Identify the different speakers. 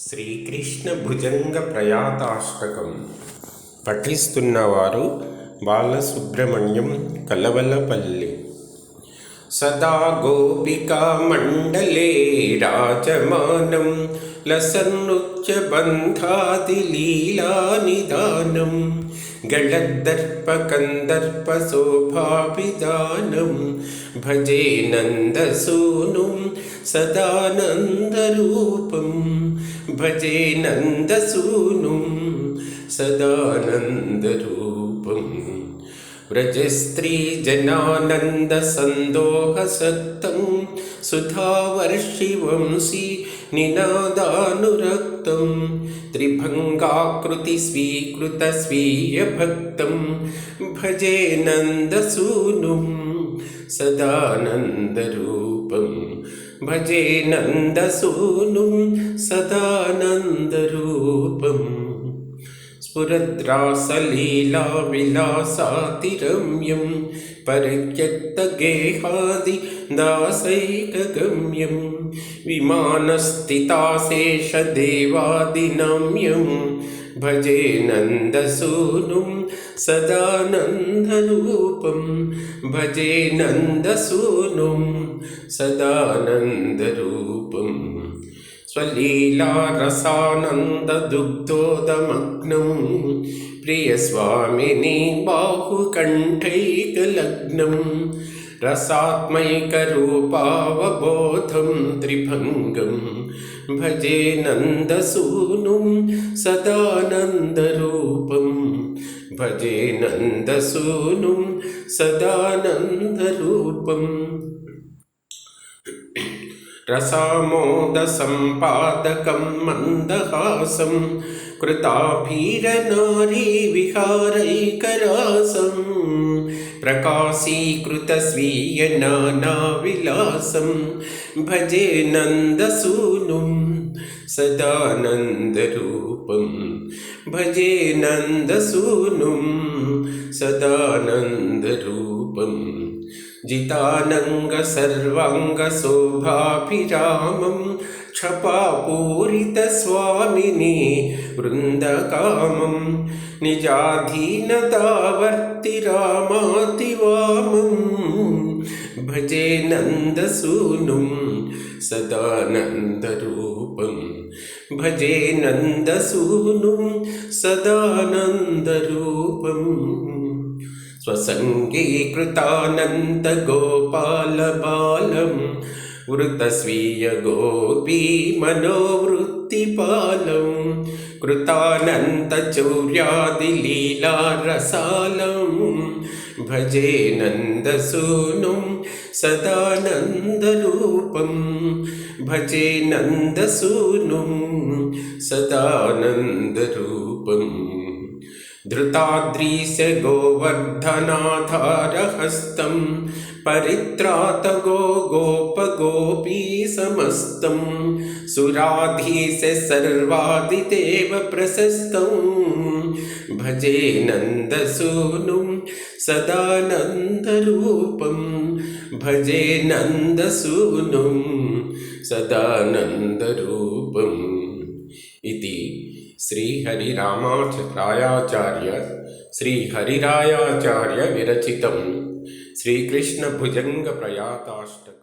Speaker 1: శ్రీకృష్ణ భుజంగ ప్రయాతాష్టకం పఠిస్తున్నవారు బాలసుబ్రహ్మణ్యం కలవలపల్లి. సదా గోపికా మండలే రాజమానం లసన్నృత్య బంధాది లీలా నిదానం గళద్దర్ప కందర్ప శోభాభిధానం భజే నందసూనుం సదానందరూపం భజే నందసూనుం సదానందరూపం. వ్రజస్త్రీజనానంద సందోహసక్తం సుధావర్షివంశీ నినాదానురక్తం త్రిభంగాకృతి స్వీకృత స్వీయభక్తం భజే నందసూనుం సదానందరూపం భజే నందసూనుం సదానందరూపం. స్ఫురద్రాసలీలా విలాసాతిరమ్యం పరిత్యక్తగేహాది దాసైకగమ్యం విమానస్థితాశేషదేవాదినమ్యం భజే నందసూనుం సదానందరూపం భజే నందసూనుం సదానందరూపం. స్వలీలారసానందదుగ్ధోదమగ్నం ప్రియస్వామిని బాహుకంఠైకలగ్నం రసాత్మైకరూపావబోధం త్రిభంగం భజే నందసూనుం సదానందరూపం భజే నందసూనుం సదానందరూపం. రసామోద సంపాదకం మందహాసం కృతాభీరనారీ విహారైకరాసం ప్రకాశీకృత స్వీయ నానా విలాసం భజే నందసూనుం సదానందరూపం భజే నందసూనుం సదానందరూపం. జితానంగ సర్వాంగ శోభాభిరామం క్షపాపూరిత స్వామిని వృందకామం నిజాధీనతావర్తి రామాతివామం భజే నందసూనుం సదానందరూపం భజే నందసూనుం సదానందరూపం. స్వసంగీకృతానంద గోపాల బాలం వృతస్వీయ గోపీ మనోవృత్తిపాలం కృతానంత చౌర్యాది లీలారసాలం భజే నందసూనుం సదానందరూపం భజే నందసూనుం సదానందరూపం. ధృతాద్రీశ గోవర్ధనాధారహస్తం పరిత్రాత గోపగోపీ సమస్తం సురాధీశ సర్వాదిదేవ ప్రశస్తం భజే నందసూనుం సదానందరూపం భజే నందసూనుం సదానందరూపం. ఇది శ్రీహరిరాయాచార్య విరచితం శ్రీకృష్ణ భుజంగ ప్రయాతాష్టకం.